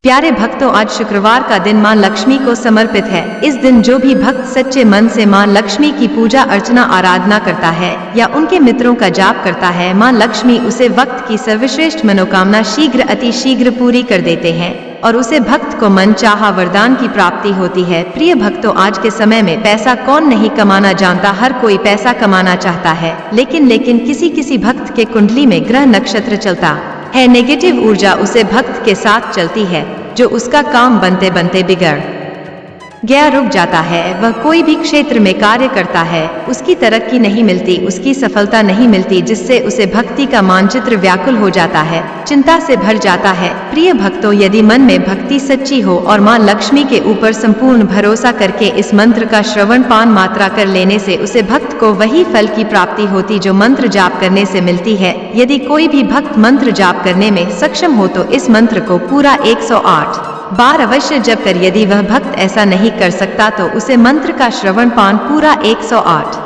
प्यारे भक्तों, आज शुक्रवार का दिन मां लक्ष्मी को समर्पित है। इस दिन जो भी भक्त सच्चे मन से मां लक्ष्मी की पूजा अर्चना आराधना करता है या उनके मित्रों का जाप करता है, मां लक्ष्मी उसे वक्त की सर्वश्रेष्ठ मनोकामना शीघ्र अति शीघ्र पूरी कर देते हैं और उसे भक्त को मन चाहा वरदान की प्राप्ति होती है। प्रिय भक्तों, आज के समय में पैसा कौन नहीं कमाना जानता, हर कोई पैसा कमाना चाहता है, लेकिन किसी भक्त के कुंडली में ग्रह नक्षत्र चलता है, नेगेटिव ऊर्जा उसे भक्त के साथ चलती है, जो उसका काम बनते बनते बिगड़ गया, रुक जाता है। वह कोई भी क्षेत्र में कार्य करता है, उसकी तरक्की नहीं मिलती, उसकी सफलता नहीं मिलती, जिससे उसे भक्ति का मानचित्र व्याकुल हो जाता है, चिंता से भर जाता है। प्रिय भक्तों, यदि मन में भक्ति सच्ची हो और मां लक्ष्मी के ऊपर संपूर्ण भरोसा करके इस मंत्र का श्रवण पान मात्रा कर लेने से उसे भक्त को वही फल की प्राप्ति होती जो मंत्र जाप करने से मिलती है। यदि कोई भी भक्त मंत्र जाप करने में सक्षम हो तो इस मंत्र को पूरा 108 बार अवश्य जप कर, यदि वह भक्त ऐसा नहीं कर सकता तो उसे मंत्र का श्रवण पान पूरा 108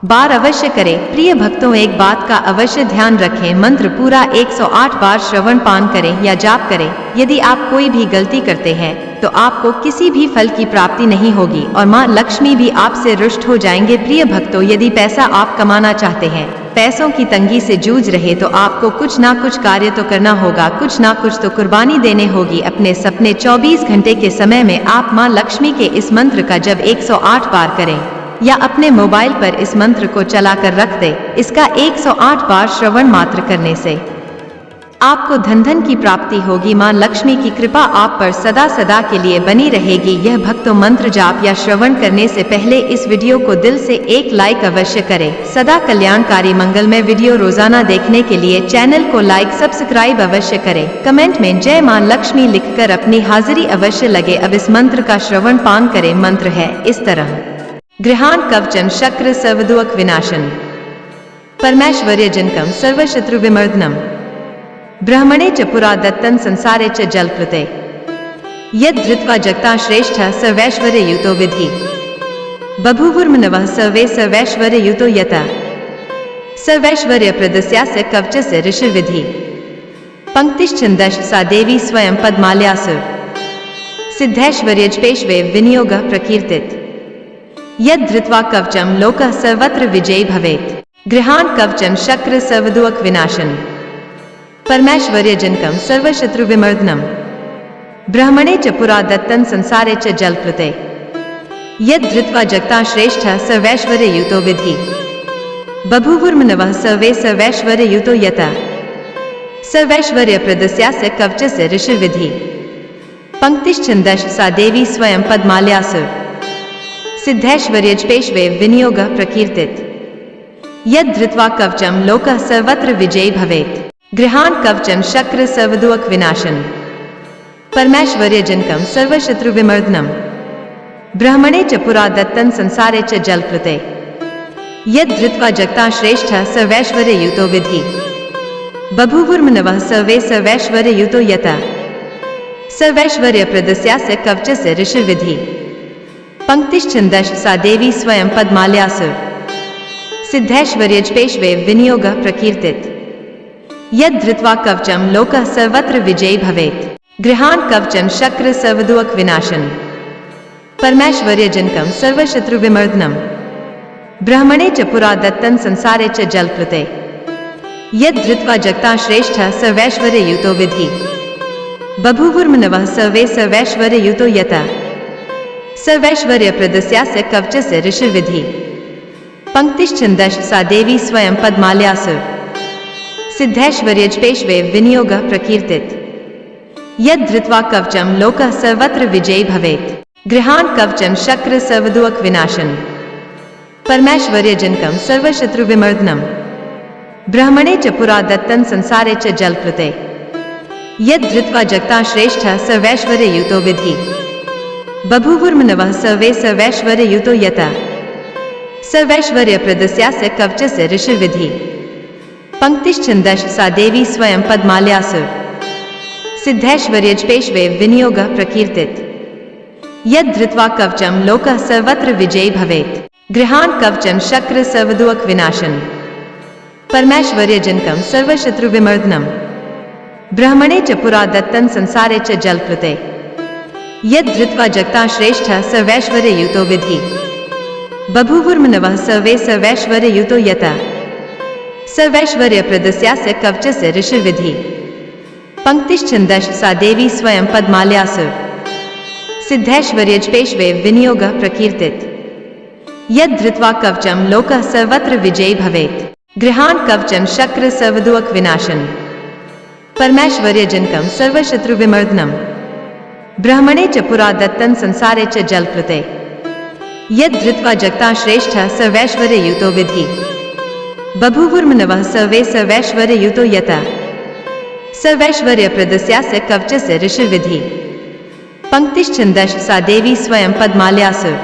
बार अवश्य करें। प्रिय भक्तों, एक बात का अवश्य ध्यान रखें, मंत्र पूरा 108 बार श्रवण पान करें या जाप करें। यदि आप कोई भी गलती करते हैं तो आपको किसी भी फल की प्राप्ति नहीं होगी और मां लक्ष्मी भी आपसे रुष्ट हो जाएंगे। प्रिय भक्तों, यदि पैसा आप कमाना चाहते हैं, पैसों की तंगी से जूझ रहे तो आपको कुछ ना कुछ कार्य तो करना होगा, कुछ ना कुछ तो कुर्बानी देने होगी। अपने सपने 24 घंटे के समय में आप मां लक्ष्मी के इस मंत्र का जब 108 बार करें या अपने मोबाइल पर इस मंत्र को चलाकर रख दे। इसका 108 बार श्रवण मात्र करने से आपको धन की प्राप्ति होगी। मां लक्ष्मी की कृपा आप पर सदा सदा के लिए बनी रहेगी। यह भक्तों, मंत्र जाप या श्रवण करने से पहले इस वीडियो को दिल से एक लाइक अवश्य करें। सदा कल्याणकारी मंगलमय वीडियो रोजाना देखने के लिए चैनल को लाइक सब्सक्राइब अवश्य करें। कमेंट में जय मां लक्ष्मी लिखकर अपनी हाजिरी अवश्य लगे। अब इस मंत्र का श्रवण पान करें। मंत्र है इस तरह: गृहाण कवचन शक्र सर्वदुःख विनाशन, परमेश्वर्य जनकम सर्वशत्रु विमर्दनम, ब्रह्मणे च पुरा दत्तन संसारे च जलकृते, यद धृत्वा जगता श्रेष्ठ सर्वैश्वर्य युतो विधि, बभूवुर्मनवः सर्वे सर्वैश्वर्य युतो यतः, सर्वैश्वर्य प्रदस्यास्य कवचस्य ऋषिर्विधि, पंक्तिश्छन्दश्च सा देवी स्वयं पद्माल्यासुर, सिद्धैश्वर्यज पेशवे विनियोगः प्रकीर्तित, यद धृत्वा कवचम लोकः सर्वत्र विजयी भवेत्। गृहाण कवचन शक्र सर्वदुःख विनाशन, परमेश्वर्य जनकम सर्वशत्रु विमर्दनम, ब्रह्मणे च पुरा दत्तन संसारे च जलकृते, यद धृत्वा जगता श्रेष्ठ सर्वैश्वर्य युतो विधि, बभूवुर्मनवः सर्वे सर्वैश्वर्य युतो यतः, सर्वैश्वर्य प्रदस्यास्य कवचस्य ऋषिर्विधि, पंक्तिश्छन्दश्च सा देवी स्वयं पद्माल्यासुर, सिद्धैश्वर्यज पेशवे विनियोगः प्रकीर्तित, यद धृत्वा कवचम लोकः सर्वत्र विजयी भवेत्। गृहाण कवचन शक्र सर्वदुःख विनाशन, परमेश्वर्य जनकम सर्वशत्रु विमर्दनम, ब्रह्मणे च पुरा दत्तन संसारे च जलकृते, यद धृत्वा जगता श्रेष्ठ सर्वैश्वर्य युतो विधि, बभूवुर्मनवः सर्वे सर्वैश्वर्य युतो यतः, सर्वैश्वर्य प्रदस्यास्य कवचस्य ऋषिर्विधि, पंक्तिश्छन्दश्च सा देवी स्वयं पद्माल्यासुर, सिद्धैश्वर्यज पेशवे विनियोगः प्रकीर्तित, यद धृत्वा कवचम लोकः सर्वत्र विजयी भवेत्। गृहाण कवचन शक्र सर्वदुःख विनाशन, परमेश्वर्य जनकम सर्वशत्रु विमर्दनम, ब्रह्मणे च पुरा दत्तन संसारे च जलकृते, यद धृत्वा जगता श्रेष्ठ सर्वैश्वर्य युतो विधि, बभूवुर्मनवः सर्वे सर्वैश्वर्य युतो यतः, सर्वैश्वर्य प्रदस्यास्य कवचस्य ऋषिर्विधि, पंक्तिश्छन्दश्च सा देवी स्वयं पद्माल्यासुर, सिद्धैश्वर्यज पेशवे विनियोगः प्रकीर्तित, यद धृत्वा कवचम लोकः सर्वत्र विजयी भवेत्। गृहाण कवचन शक्र सर्वदुःख विनाशन, परमेश्वर्य जनकम सर्वशत्रु विमर्दनम, ब्रह्मणे च पुरा दत्तन संसारे च जलकृते, यद धृत्वा जगता श्रेष्ठ सर्वैश्वर्य युतो विधि, बभूवुर्मनवः सर्वे सर्वैश्वर्य युतो यतः, सर्वैश्वर्य प्रदस्यास्य कवचस्य ऋषिर्विधि, पंक्तिश्छन्दश्च सा देवी स्वयं पद्माल्यासुर, सिद्धैश्वर्यज पेशवे विनियोगः प्रकीर्तित, यद धृत्वा कवचम लोकः सर्वत्र विजयी भवेत्। गृहाण कवचन शक्र सर्वदुःख विनाशन, परमेश्वर्य जनकम सर्वशत्रु विमर्दनम, ब्रह्मणे च पुरा दत्तं संसारे च जलप्लुते यद् धृत्वा जगता श्रेष्ठः स वैश्वर्ययुतो विधि बभूवुर्मनवः सर्वे स वैश्वर्ययुतो यतः स वैश्वर्यप्रदस्यास्य कवचस्य ऋषिर्विधि पंक्तिश्छन्दश्च सा देवी स्वयं पद्माल्यासुर सिद्धैश्वर्यजपेश्वे विनियोगः प्रकीर्तित यद् धृत्वा कवचं लोकः सर्वत्र विजयी भवेत् गृहान् कवचं शक्र सर्वदुःख विनाशन परमैश्वर्यजनकं सर्वशत्रुविमर्दनम् ब्रह्मणे च पुरा दत्तं संसारे च जलप्लुते यद् धृत्वा जगता श्रेष्ठः स वैश्वर्ययुतो विधि बभूवुर्मनवः सर्वे स वैश्वर्ययुतो यतः स वैश्वर्यप्रदस्यास्य कवचस्य ऋषिर्विधि पंक्तिश्छन्दश्च सा देवी स्वयं पद्माल्यासुर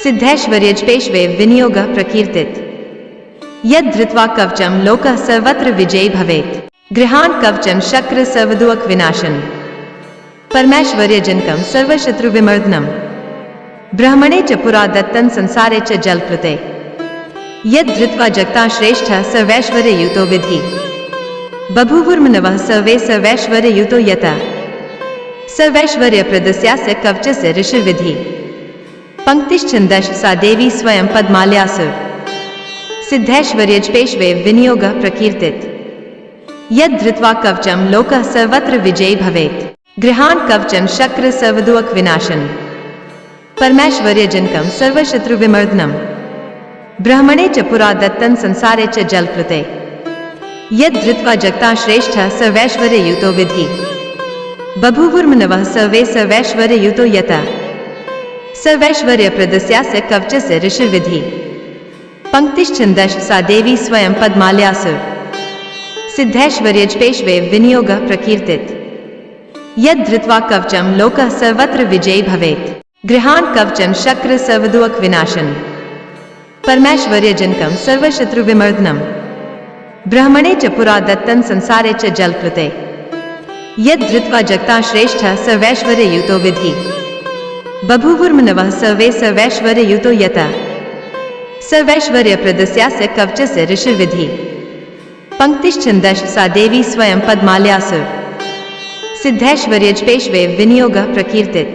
सिद्धैश्वर्यजपेश्वे विनियोगः प्रकीर्तित यद् धृत्वा कवचं लोकः सर्वत्र विजयी भवेत् गृहान् कवचं शक्र सर्वदुःख विनाशन परमैश्वर्यजनकं सर्वशत्रुविमर्दनम् ब्रह्मणे च पुरा दत्तं संसारे च जलप्लुते यद् धृत्वा जगता श्रेष्ठः स वैश्वर्ययुतो विधि बभूवुर्मनवः सर्वे स वैश्वर्ययुतो यतः स वैश्वर्यप्रदस्यास्य कवचस्य ऋषिर्विधि पंक्तिश्छन्दश्च सा देवी स्वयं पद्माल्यासुर सिद्धैश्वर्यजपेश्वे विनियोगः प्रकीर्तित यद् धृत्वा कवचं लोकः सर्वत्र विजयी भवेत् गृहान् कवचं शक्र सर्वदुःख विनाशन परमैश्वर्यजनकं सर्वशत्रुविमर्दनम् ब्रह्मणे च पुरा दत्तं संसारे च जलप्लुते यद् धृत्वा जगता श्रेष्ठः स वैश्वर्ययुतो विधि बभूवुर्मनवः सर्वे स वैश्वर्ययुतो यतः स वैश्वर्यप्रदस्यास्य कवचस्य ऋषिर्विधि पंक्तिश्छन्दश्च सा देवी स्वयं पद्माल्यासुर सिद्धैश्वर्यजपेश्वे विनियोगः प्रकीर्तित यद् धृत्वा कवचं लोकः सर्वत्र विजयी भवेत् गृहान् कवचं शक्र सर्वदुःख विनाशन परमैश्वर्यजनकं सर्वशत्रुविमर्दनम् ब्रह्मणे च पुरा दत्तं संसारे च जलप्लुते यद् धृत्वा जगता श्रेष्ठः स वैश्वर्ययुतो विधि बभूवुर्मनवः सर्वे स वैश्वर्ययुतो यतः स वैश्वर्यप्रदस्यास्य कवचस्य ऋषिर्विधि पंक्तिश्छन्दश्च सा देवी स्वयं पद्माल्यासुर सिद्धैश्वर्यजपेश्वे विनियोगः प्रकीर्तित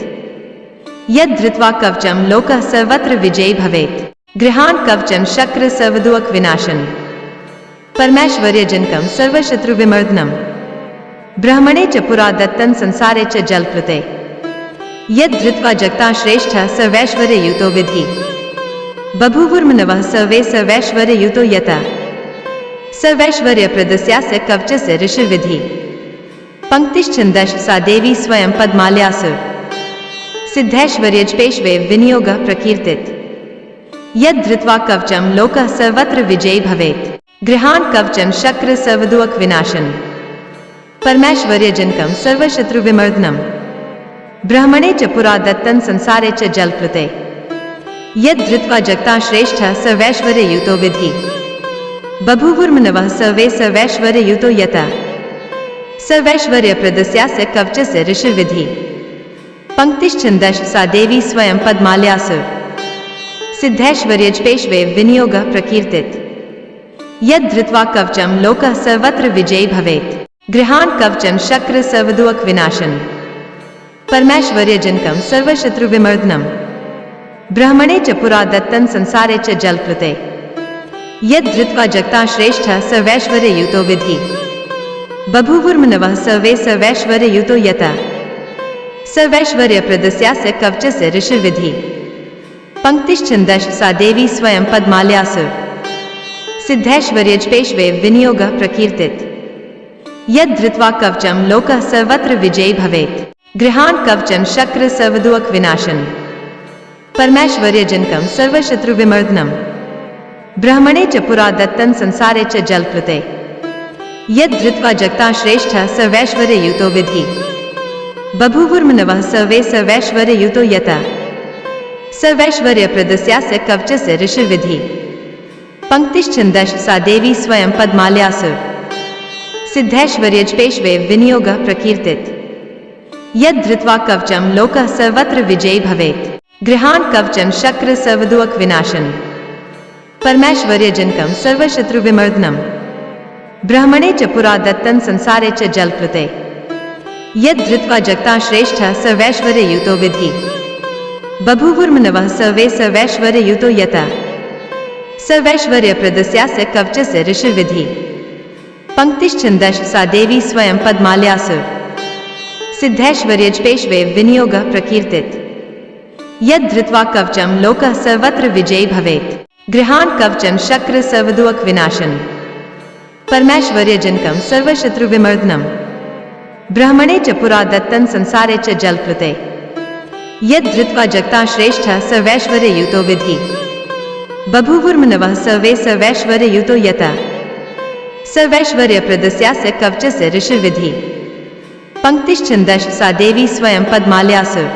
यद् धृत्वा कवचं लोकः सर्वत्र विजयी भवेत् गृहान् कवचं शक्र सर्वदुःख विनाशन परमैश्वर्यजनकं सर्वशत्रुविमर्दनम् ब्रह्मणे च पुरा दत्तं संसारे च जलप्लुते यद् धृत्वा जगता श्रेष्ठः स वैश्वर्ययुतो विधि बभूवुर्मनवः सर्वे स वैश्वर्ययुतो यतः स वैश्वर्यप्रदस्यास्य कवचस्य ऋषिर्विधि पंक्तिश्छन्दश्च सा देवी स्वयं पद्माल्यासुर सिद्धैश्वर्यजपेश्वे विनियोगः प्रकीर्तित यद् धृत्वा कवचं लोकः सर्वत्र विजयी भवेत् गृहान् कवचं शक्र सर्वदुःख विनाशन परमैश्वर्यजनकं सर्वशत्रुविमर्दनम् ब्रह्मणे च पुरा दत्तं संसारे च जलप्लुते यद् धृत्वा जगता श्रेष्ठः स वैश्वर्ययुतो विधि बभूवुर्मनवः सर्वे स वैश्वर्ययुतो यतः स वैश्वर्यप्रदस्यास्य कवचस्य ऋषिर्विधि पंक्तिश्छन्दश्च सा देवी स्वयं पद्माल्यासुर सिद्धैश्वर्यजपेश्वे विनियोगः प्रकीर्तित यद् धृत्वा कवचं लोकः सर्वत्र विजयी भवेत् गृहान् कवचं शक्र सर्वदुःख विनाशन परमैश्वर्यजनकं सर्वशत्रुविमर्दनम् ब्रह्मणे च पुरा दत्तं संसारे च जलप्लुते यद् धृत्वा जगता श्रेष्ठः स वैश्वर्ययुतो विधि बभूवुर्मनवः सर्वे स वैश्वर्ययुतो यतः स वैश्वर्यप्रदस्यास्य कवचस्य ऋषिर्विधि पंक्तिश्छन्दश्च सा देवी स्वयं पद्माल्यासुर सिद्धैश्वर्यजपेश्वे विनियोगः प्रकीर्तित यद् धृत्वा कवचं लोकः सर्वत्र विजयी भवेत् गृहान् कवचं शक्र सर्वदुःख विनाशन परमैश्वर्यजनकं सर्वशत्रुविमर्दनम् ब्रह्मणे च पुरा दत्तं संसारे च जलप्लुते यद् धृत्वा जगता श्रेष्ठः स वैश्वर्ययुतो विधि बभूवुर्मनवः सर्वे स वैश्वर्ययुतो यतः स वैश्वर्यप्रदस्यास्य कवचस्य ऋषिर्विधि पंक्तिश्छन्दश्च सा देवी स्वयं पद्माल्यासुर सिद्धैश्वर्यजपेश्वे विनियोगः प्रकीर्तित यद् धृत्वा कवचं लोकः सर्वत्र विजयी भवेत् गृहान् कवचं शक्र सर्वदुःख विनाशन परमैश्वर्यजनकं सर्वशत्रुविमर्दनम् ब्रह्मणे च पुरा दत्तं संसारे च जलकृते यद् धृत्वा जगता श्रेष्ठः स वैश्वर्ययुतो विधि बभूवुर्मनवः सर्वे स वैश्वर्ययुतो यतः स वैश्वर्यप्रदस्यास्य कवचस्य ऋषिर्विधि पंक्तिश्छन्दश्च सा देवी स्वयं पद्माल्यासुर सिद्धैश्वर्यजपेश्वे विनियोगः प्रकीर्तित यद् धृत्वा कवचं लोकः सर्वत्र विजयी भवेत् गृहान् कवचं शक्र सर्वदुःख विनाशन परमैश्वर्यजनकं सर्वशत्रुविमर्दनम् ब्रह्मणे च पुरा दत्तं संसारे च जलकृते यद् धृत्वा जगता श्रेष्ठः स वैश्वर्ययुतो विधि बभूवुर्मनवः सर्वे स वैश्वर्ययुतो यतः स वैश्वर्यप्रदस्यास्य कवचस्य ऋषिर्विधि पंक्तिश्छन्दश्च सा देवी स्वयं पद्माल्यासुर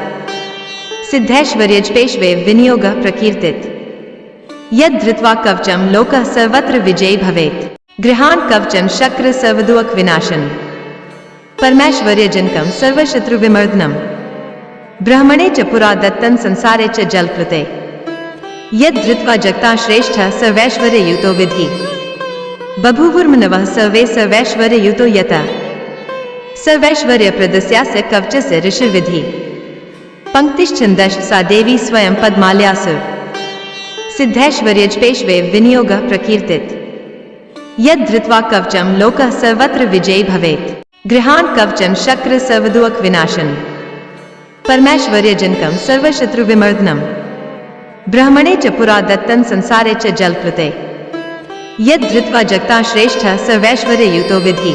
सिद्धैश्वर्यजपेश्वे विनियोगः प्रकीर्तित यद् धृत्वा कवचं लोकः सर्वत्र विजयी भवेत् गृहान् कवचं शक्र सर्वदुःख विनाशन परमैश्वर्यजनकं सर्वशत्रुविमर्दनम् ब्रह्मणे च पुरा दत्तं संसारे च जलकृते यद् धृत्वा जगता श्रेष्ठः स वैश्वर्ययुतो विधि बभूवुर्मनवः सर्वे स वैश्वर्ययुतो यतः स वैश्वर्यप्रदस्यास्य कवचस्य ऋषिर्विधि पंक्तिश्छन्दश्च सा देवी स्वयं पद्माल्यासुर सिद्धैश्वर्यजपेश्वे विनियोगः प्रकीर्तित यद् धृत्वा कवचं लोकः सर्वत्र विजयी भवेत् गृहान् कवचं शक्र सर्वदुःख विनाशन परमैश्वर्यजनकं सर्वशत्रुविमर्दनम् ब्रह्मणे च पुरा दत्तं संसारे च जलकृते यद् धृत्वा जगता श्रेष्ठः स वैश्वर्ययुतो विधि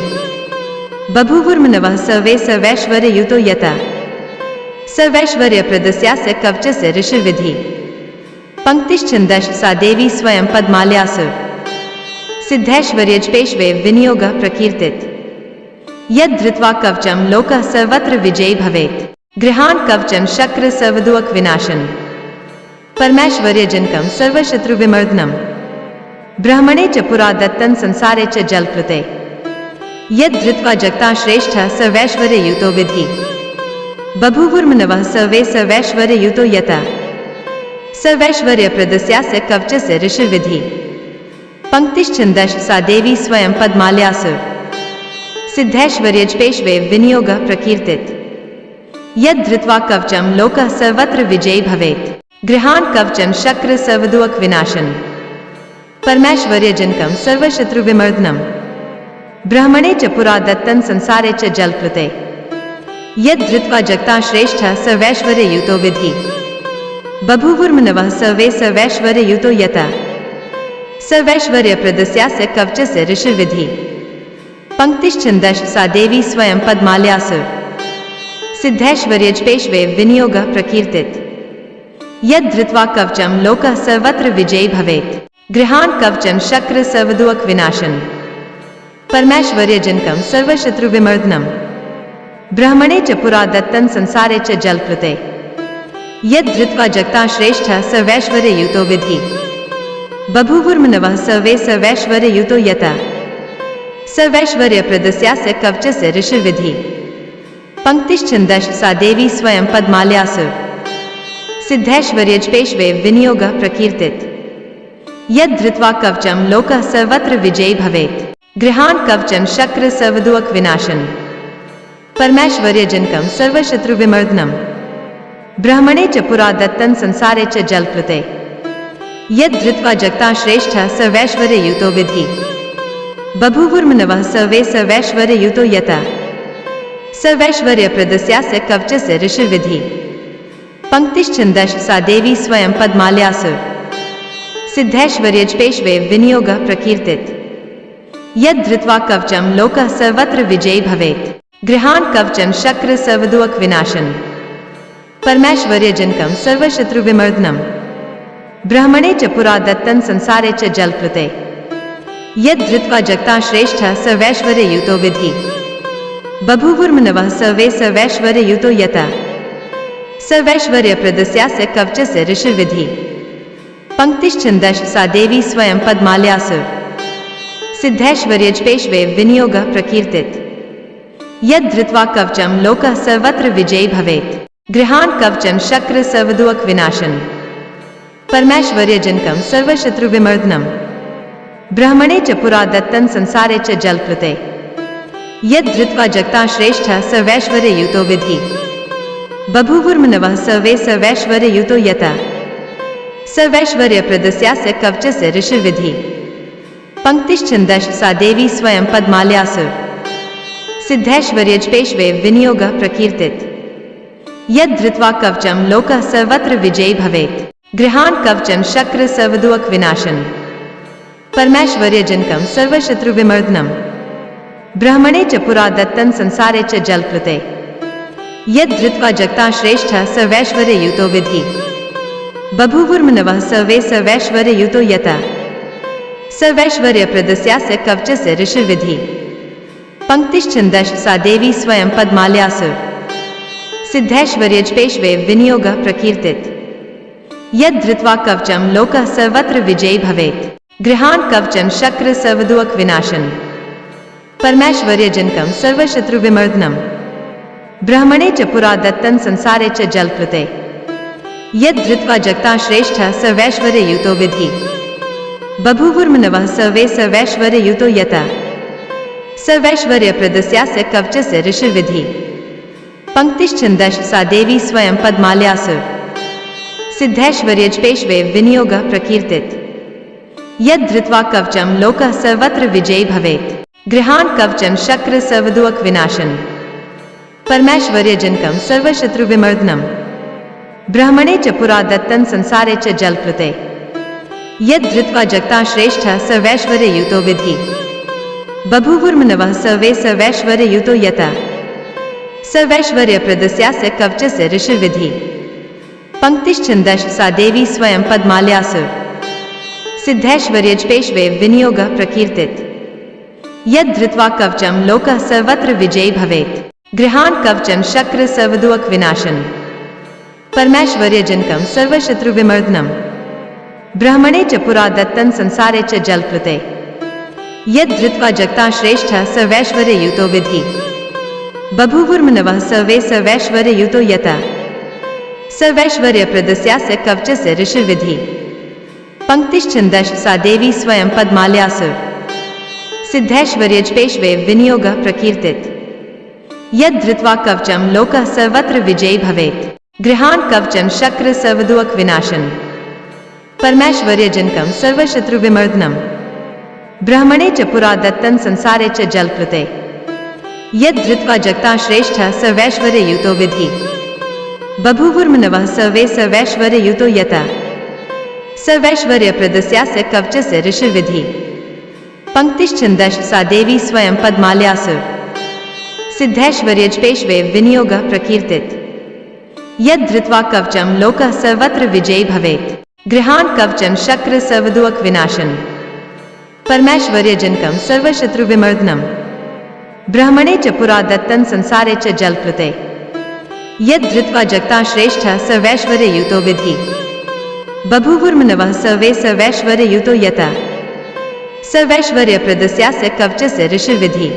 बभूवुर्मनवः सर्वे स वैश्वर्ययुतो यतः स वैश्वर्यप्रदस्यास्य कवचस्य ऋषिर्विधि पंक्तिश्छन्दश्च सा देवी स्वयं पद्माल्यासुर सिद्धैश्वर्यजपेश्वे विनियोगः प्रकीर्तित यद् धृत्वा कवचं लोकः सर्वत्र विजयी भवेत् गृहान् कवचं शक्र सर्वदुःख विनाशन परमैश्वर्यजनकं सर्वशत्रुविमर्दनम् ब्रह्मणे च पुरा दत्तं संसारे च जलकृते यद् धृत्वा जगता श्रेष्ठः स वैश्वर्ययुतो विधि बभूवुर्मनवः सर्वे स वैश्वर्ययुतो यतः स वैश्वर्यप्रदस्यास्य कवचस्य ऋषिर्विधि पंक्तिश्छन्दश्च सा देवी स्वयं पद्माल्यासुर सिद्धैश्वर्यजपेश्वे विनियोगः प्रकीर्तित यद् धृत्वा कवचं लोकः सर्वत्र विजयी भवेत् गृहान् कवचं शक्र सर्वदुःख विनाशन परमैश्वर्यजनकं सर्वशत्रुविमर्दनम् ब्रह्मणे च पुरा दत्तं संसारे च जलकृते यद् धृत्वा जगता श्रेष्ठः स वैश्वर्ययुतो विधि बभूवुर्मनवः सर्वे स वैश्वर्ययुतो यतः स वैश्वर्यप्रदस्यास्य कवचस्य ऋषिर्विधि पंक्तिश्छन्दश्च सा देवी स्वयं पद्माल्यासुर सिद्धैश्वर्यजपेश्वे विनियोगः प्रकीर्तित यद् धृत्वा कवचं लोकः सर्वत्र विजयी भवेत् गृहान् कवचं शक्र सर्वदुःख विनाशन परमैश्वर्यजनकं सर्वशत्रुविमर्दनम् ब्रह्मणे च पुरा दत्तं संसारे च जलकृते यद् धृत्वा जगता श्रेष्ठः स वैश्वर्ययुतो विधि बभूवुर्मनवः सर्वे स वैश्वर्ययुतो यतः स वैश्वर्यप्रदस्यास्य कवचस्य ऋषिर्विधि पंक्तिश्छन्दश्च सा देवी स्वयं पद्माल्यासुर सिद्धैश्वर्यजपेश्वे विनियोगः प्रकीर्तित यद् धृत्वा कवचं लोकः सर्वत्र विजयी भवेत् गृहान् कवचं शक्र सर्वदुःख विनाशन परमैश्वर्यजनकं सर्वशत्रुविमर्दनम् ब्रह्मणे च पुरा दत्तं संसारे च जलकृते यद् धृत्वा जगता श्रेष्ठः स वैश्वर्ययुतो विधि बभूवुर्मनवः सर्वे स वैश्वर्ययुतो यतः स वैश्वर्यप्रदस्यास्य कवचस्य ऋषिर्विधि पंक्तिश्छन्दश्च सा देवी स्वयं पद्माल्यासुर सिद्धैश्वर्यजपेश्वे विनियोगः प्रकीर्तित यद् धृत्वा कवचं लोकः सर्वत्र विजयी भवेत् गृहान् कवचं शक्र सर्वदुःख विनाशन परमैश्वर्यजनकं सर्वशत्रुविमर्दनम् ब्रह्मणे च पुरा दत्तं संसारे च जलकृते यद् धृत्वा जगता श्रेष्ठः स वैश्वर्ययुतो विधि बभूवुर्मनवः सर्वे स वैश्वर्ययुतो यतः स वैश्वर्यप्रदस्यास्य कवचस्य ऋषिर्विधि पंक्तिश्छन्दश्च सा देवी स्वयं पद्माल्यासुर सिद्धैश्वर्यजपेश्वे विनियोगः प्रकीर्तित यद् धृत्वा कवचं लोकः सर्वत्र विजयी भवेत् गृहान् कवचं शक्र सर्वदुःख विनाशन परमैश्वर्यजनकं सर्वशत्रुविमर्दनम् ब्रह्मणे च पुरा दत्तं संसारे च जलप्लुते यद् धृत्वा जगता श्रेष्ठः स वैश्वर्ययुतो विधि बभूवुर्मनवः सर्वे स वैश्वर्ययुतो यतः स वैश्वर्यप्रदस्यास्य कवचस्य ऋषिर्विधि पंक्तिश्छन्दश्च सा देवी स्वयं पद्माल्यासुर सिद्धैश्वर्यजपेश्वे विनियोगः प्रकीर्तित यद् धृत्वा कवचं लोकः सर्वत्र विजयी भवेत् गृहान् कवचं शक्र सर्वदुःख विनाशन परमैश्वर्यजनकं सर्वशत्रुविमर्दनम् ब्रह्मणे च पुरा दत्तं संसारे च जलप्लुते यद् धृत्वा जगता श्रेष्ठः स वैश्वर्ययुतो विधि बभूवुर्मनवः सर्वे स वैश्वर्ययुतो यतः स वैश्वर्यप्रदस्यास्य कवचस्य ऋषिर्विधि पंक्तिश्छन्दश्च सा देवी स्वयं पद्माल्यासुर सिद्धैश्वर्यजपेश्वे विनियोगः प्रकीर्तित यद् धृत्वा कवचं लोकः सर्वत्र विजयी भवेत् गृहान् कवचं शक्र सर्वदुःख विनाशन परमैश्वर्यजनकं सर्वशत्रुविमर्दनम् ब्रह्मणे च पुरा दत्तं संसारे च जलप्लुते यद् धृत्वा जगता श्रेष्ठः स वैश्वर्ययुतो विधि बभूवुर्मनवः सर्वे स वैश्वर्ययुतो यतः स वैश्वर्यप्रदस्यास्य कवचस्य ऋषिर्विधि पंक्तिश्छन्दश्च सा देवी स्वयं पद्माल्यासुर सिद्धैश्वर्यजपेश्वे विनियोगः प्रकीर्तित यद् धृत्वा कवचं लोकः सर्वत्र विजयी भवेत् गृहान् कवचं शक्र सर्वदुःख विनाशन परमैश्वर्यजनकं सर्वशत्रुविमर्दनम् ब्रह्मणे च पुरा दत्तं संसारे च जलप्लुते यद् धृत्वा जगता श्रेष्ठः स वैश्वर्ययुतो विधि बभूवुर्मनवः सर्वे स वैश्वर्ययुतो यतः स वैश्वर्यप्रदस्यास्य कवचस्य ऋषिर्विधि पंक्तिश्छन्दश्च सा देवी स्वयं पद्माल्यासुर सिद्धैश्वर्यजपेश्वे विनियोगः प्रकीर्तित यद् धृत्वा कवचं लोकः सर्वत्र विजयी भवेत् गृहान् कवचं शक्र सर्वदुःख विनाशन परमैश्वर्यजनकं सर्वशत्रुविमर्दनम् ब्रह्मणे च पुरा दत्तं संसारे च जलप्लुते यद् धृत्वा जगता श्रेष्ठः स वैश्वर्ययुतो विधि बभूवुर्मनवः सर्वे स वैश्वर्ययुतो यतः स वैश्वर्यप्रदस्यास्य कवचस्य ऋषिर्विधि पंक्तिश्छन्दश्च सा देवी स्वयं पद्माल्यासुर सिद्धैश्वर्यजपेश्वे विनियोगः प्रकीर्तित यद् धृत्वा कवचं लोकः सर्वत्र विजयी भवेत् गृहान् कवचं शक्र सर्वदुःख विनाशन परमैश्वर्यजनकं सर्वशत्रुविमर्दनम् ब्रह्मणे च पुरा दत्तं संसारे च जलप्लुते यद् धृत्वा जगता श्रेष्ठः स वैश्वर्ययुतो विधि बभूवुर्मनवः सर्वे स वैश्वर्ययुतो यतः स वैश्वर्यप्रदस्यास्य कवचस्य ऋषिर्विधि पंक्तिश्छन्दश्च सा देवी स्वयं पद्माल्यासुर सिद्धैश्वर्यजपेश्वे विनियोगः प्रकीर्तित यद् धृत्वा कवचं लोकः सर्वत्र विजयी भवेत् गृहान् कवचं शक्र सर्वदुःख विनाशन परमैश्वर्यजनकं सर्वशत्रुविमर्दनम् ब्रह्मणे च पुरा दत्तं संसारे च जलप्लुते यद् धृत्वा जगता श्रेष्ठः स वैश्वर्ययुतो विधि बभूवुर्मनवः सर्वे स वैश्वर्ययुतो यतः स वैश्वर्यप्रदस्यास्य कवचस्य ऋषिर्विधि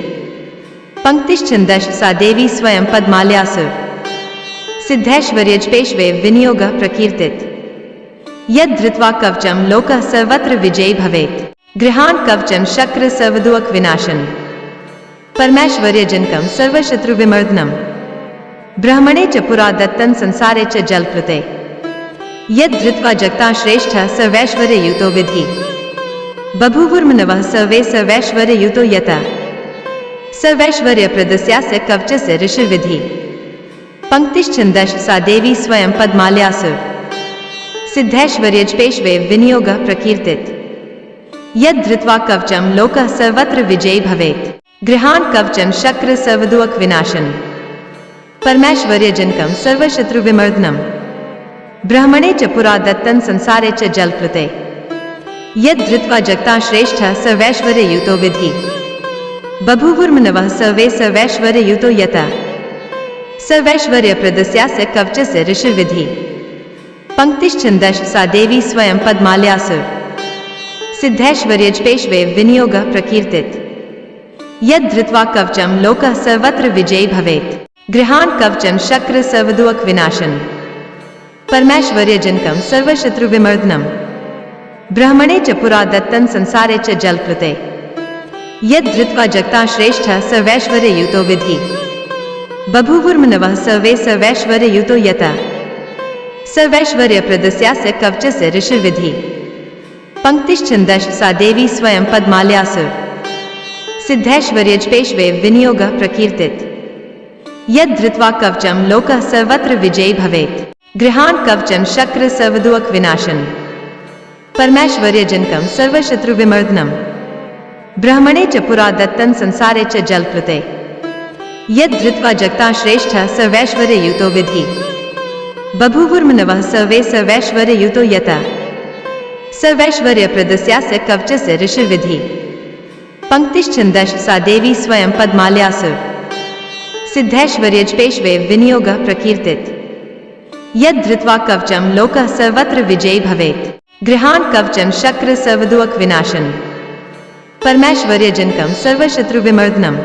पंक्तिश्छन्दश्च सा देवी स्वयं पद्माल्यासुर सिद्धैश्वर्यजपेश्वे विनियोगः प्रकीर्तित यद् धृत्वा कवचं लोकः सर्वत्र विजयी भवेत् गृहान् कवचं शक्र सर्वदुःख विनाशन परमैश्वर्यजनकं सर्वशत्रुविमर्दनम् ब्रह्मणे च पुरा दत्तं संसारे च जलप्लुते यद् धृत्वा जगता श्रेष्ठः स वैश्वर्ययुतो विधि बभूवुर्मनवः सर्वे स वैश्वर्ययुतो यतः स वैश्वर्यप्रदस्यास्य कवचस्य ऋषिर्विधि पंक्तिश्छन्दश्च सा देवी स्वयं पद्माल्यासुर सिद्धैश्वर्यजपेश्वे विनियोगः प्रकीर्तित यद् धृत्वा कवचं लोकः सर्वत्र विजयी भवेत् गृहान् कवचं शक्र सर्वदुःख विनाशन परमैश्वर्यजनकं सर्वशत्रुविमर्दनम् ब्रह्मणे च पुरा दत्तं संसारे च जलप्लुते यद् धृत्वा जगता श्रेष्ठः स वैश्वर्ययुतो विधि बभूवुर्मनवः सर्वे स वैश्वर्ययुतो यतः स वैश्वर्यप्रदस्यास्य कवचस्य ऋषिर्विधि पंक्तिश्छन्दश्च सा देवी स्वयं पद्माल्यासुर सिद्धैश्वर्यजपेश्वे विनियोगः प्रकीर्तित यद् धृत्वा कवचं लोकः सर्वत्र विजयी भवेत् गृहान् कवचं शक्र सर्वदुःख विनाशन परमैश्वर्यजनकं सर्वशत्रुविमर्दनम् ब्रह्मणे च पुरा दत्तं संसारे च जलप्लुते यद् धृत्वा जगता श्रेष्ठः स वैश्वर्ययुतो विधि बभूवुर्मनवः सर्वे स वैश्वर्ययुतो यतः स वैश्वर्यप्रदस्यास्य कवचस्य ऋषिर्विधि पंक्तिश्छन्दश्च सा देवी स्वयं पद्माल्यासुर सिद्धैश्वर्यजपेश्वे विनियोगः प्रकीर्तित यद् धृत्वा कवचं लोकः सर्वत्र विजयी भवेत् गृहान् कवचं शक्र सर्वदुःख विनाशन परमैश्वर्यजनकं सर्वशत्रुविमर्दनम् ब्रह्मणे च पुरा दत्तं संसारे च जलप्लुते यद् धृत्वा जगता श्रेष्ठः स वैश्वर्ययुतो विधि बभूवुर्मनवः सर्वे स वैश्वर्ययुतो यतः स वैश्वर्यप्रदस्यास्य कवचस्य ऋषिर्विधि पंक्तिश्छन्दश्च सा देवी स्वयं पद्माल्यासुर सिद्धैश्वर्यजपेश्वे विनियोगः प्रकीर्तित यद् धृत्वा कवचं लोकः सर्वत्र विजयी भवेत् गृहान् कवचं शक्र सर्वदुःख विनाशन परमैश्वर्यजनकं सर्वशत्रुविमर्दनम्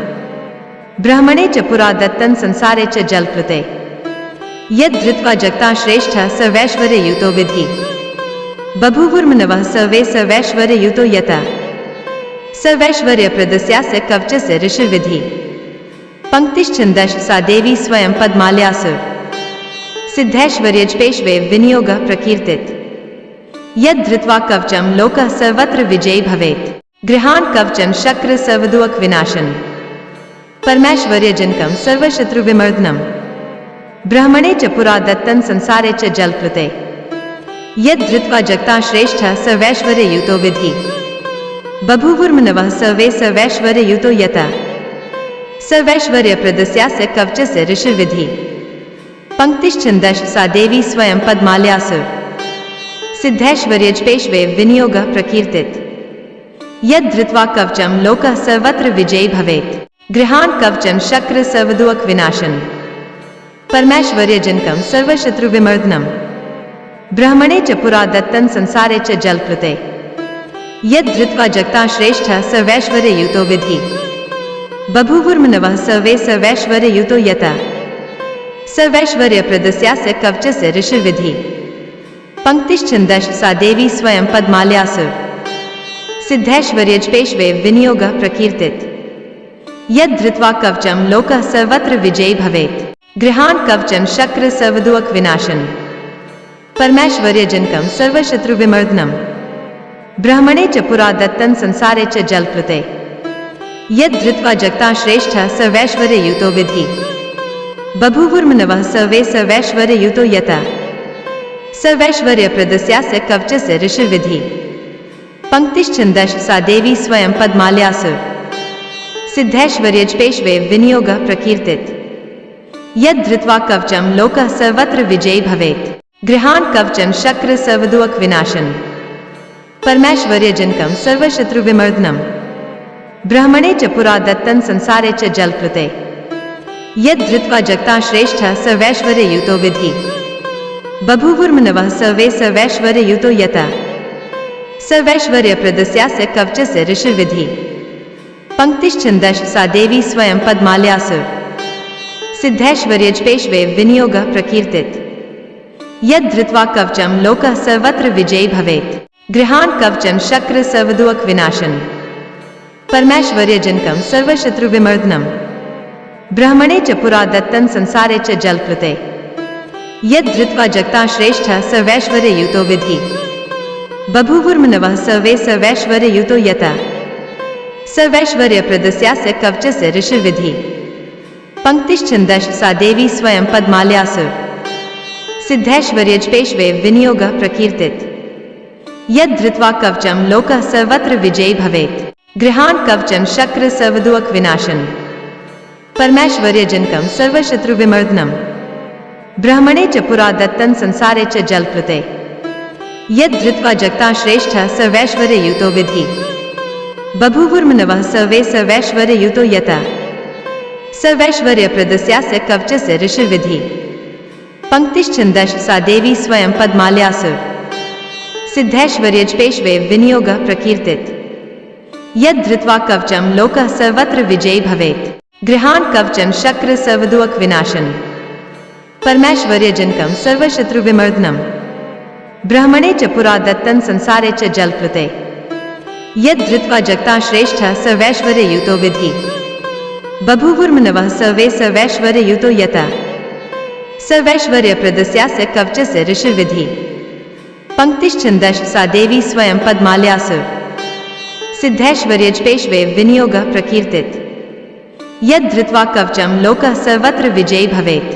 ब्रह्मणे च पुरा दत्तं संसारे च जलप्लुते यद् धृत्वा जगता श्रेष्ठः स वैश्वर्ययुतो विधि बभूवुर्मनवः सर्वे स वैश्वर्ययुतो यतः स वैश्वर्यप्रदस्यास्य कवचस्य ऋषिर्विधि पंक्तिश्छन्दश्च सा देवी स्वयं पद्माल्यासुर सिद्धैश्वर्यजपेश्वे विनियोगः प्रकीर्तित यद् धृत्वा कवचं लोकः सर्वत्र विजयी भवेत् गृहान् कवचं शक्र सर्वदुःख विनाशन परमैश्वर्यजनकं सर्वशत्रुविमर्दनम् ब्रह्मणे च पुरा दत्तं संसारे च जलप्लुते यद् धृत्वा जगता श्रेष्ठः स वैश्वर्ययुतो विधि बभूवुर्मनवः सर्वे स वैश्वर्ययुतो यतः स वैश्वर्यप्रदस्यास्य कवचस्य ऋषिर्विधि पंक्तिश्छन्दश्च सा देवी स्वयं पद्माल्यासुर सिद्धैश्वर्यजपेश्वे विनियोगः प्रकीर्तित यद् धृत्वा कवचं लोकः सर्वत्र विजयी भवेत् गृहान् कवचं शक्र सर्वदुःख विनाशन परमैश्वर्यजनकं सर्वशत्रुविमर्दनम् ब्रह्मणे च पुरा दत्तं संसारे च जलप्लुते यद् धृत्वा जगता श्रेष्ठः स वैश्वर्ययुतो विधि बभूवुर्मनवः सर्वे स वैश्वर्ययुतो यतः स वैश्वर्यप्रदस्यास्य कवचस्य ऋषिर्विधि पंक्तिश्छन्दश्च सा देवी स्वयं पद्माल्यासुर सिद्धैश्वर्यजपेश्वे विनियोगः प्रकीर्तित यद् धृत्वा कवचं लोकः सर्वत्र विजयी भवेत् गृहान् कवचं शक्र सर्वदुःख विनाशन परमैश्वर्यजनकं सर्वशत्रुविमर्दनम् ब्रह्मणे च पुरा दत्तं संसारे च जलप्लुते यद् धृत्वा जगता श्रेष्ठः स वैश्वर्ययुतो विधि बभूवुर्मनवः सर्वे स वैश्वर्ययुतो यतः स वैश्वर्यप्रदस्यास्य कवचस्य ऋषिर्विधि पंक्तिश्छन्दश्च सा देवी स्वयं पद्माल्यासुर सिद्धैश्वर्यजपेश्वे विनियोगः प्रकीर्तित यद् धृत्वा कवचं लोकः सर्वत्र विजयी भवेत् गृहान् कवचं शक्र सर्वदुःख विनाशन परमैश्वर्यजनकं सर्वशत्रुविमर्दनम् ब्रह्मणे च पुरा दत्तं संसारे च जलप्लुते यद् धृत्वा जगता श्रेष्ठः स वैश्वर्ययुतो विधि बभूवुर्मनवः सर्वे स वैश्वर्ययुतो यतः स वैश्वर्यप्रदस्यास्य कवचस्य ऋषिर्विधि पंक्तिश्छन्दश्च सा देवी स्वयं पद्माल्यासुर सिद्धैश्वर्यजपेश्वे विनियोगः प्रकीर्तित यद् धृत्वा कवचं लोकः सर्वत्र विजयी भवेत् गृहान् कवचं शक्र सर्वदुःख विनाशन परमैश्वर्यजनकं सर्वशत्रुविमर्दनम् ब्रह्मणे च पुरा दत्तं संसारे च जलप्लुते यद् धृत्वा जगता श्रेष्ठः स वैश्वर्ययुतो विधि बभूवुर्मनवः सर्वे स वैश्वर्ययुतो यतः स वैश्वर्यप्रदस्यास्य कवचस्य ऋषिर्विधि पंक्तिश्छन्दश्च सा देवी स्वयं पद्माल्यासुर सिद्धैश्वर्यजपेश्वे विनियोगः प्रकीर्तित यद् धृत्वा कवचं लोकः सर्वत्र विजयी भवेत् गृहान् कवचं शक्र सर्वदुःख विनाशन परमैश्वर्यजनकं सर्वशत्रुविमर्दनम् ब्रह्मणे च पुरा दत्तं संसारे च जलप्लुते यद् धृत्वा जगता श्रेष्ठः स वैश्वर्ययुतो विधि बभूवुर्मनवः सर्वे स वैश्वर्ययुतो यतः स वैश्वर्यप्रदस्यास्य कवचस्य ऋषिर्विधि पंक्तिश्छन्दश्च सा देवी स्वयं पद्माल्यासुर सिद्धैश्वर्यजपेश्वे विनियोगः प्रकीर्तित यद् धृत्वा कवचं लोकः सर्वत्र विजयी भवेत् गृहान् कवचं शक्र सर्वदुःख विनाशन परमैश्वर्यजनकं सर्वशत्रुविमर्दनम् ब्रह्मणे च पुरा दत्तं संसारे च जलप्लुते यद् धृत्वा जगता श्रेष्ठः स वैश्वर्ययुतो विधि बभूवुर्मनवः सर्वे स वैश्वर्ययुतो यतः स वैश्वर्यप्रदस्यास्य कवचस्य ऋषिर्विधि पंक्तिश्छन्दश्च सा देवी स्वयं पद्माल्यासुर सिद्धैश्वर्यजपेश्वे विनियोगः प्रकीर्तित यद् धृत्वा कवचं लोकः सर्वत्र विजयी भवेत्।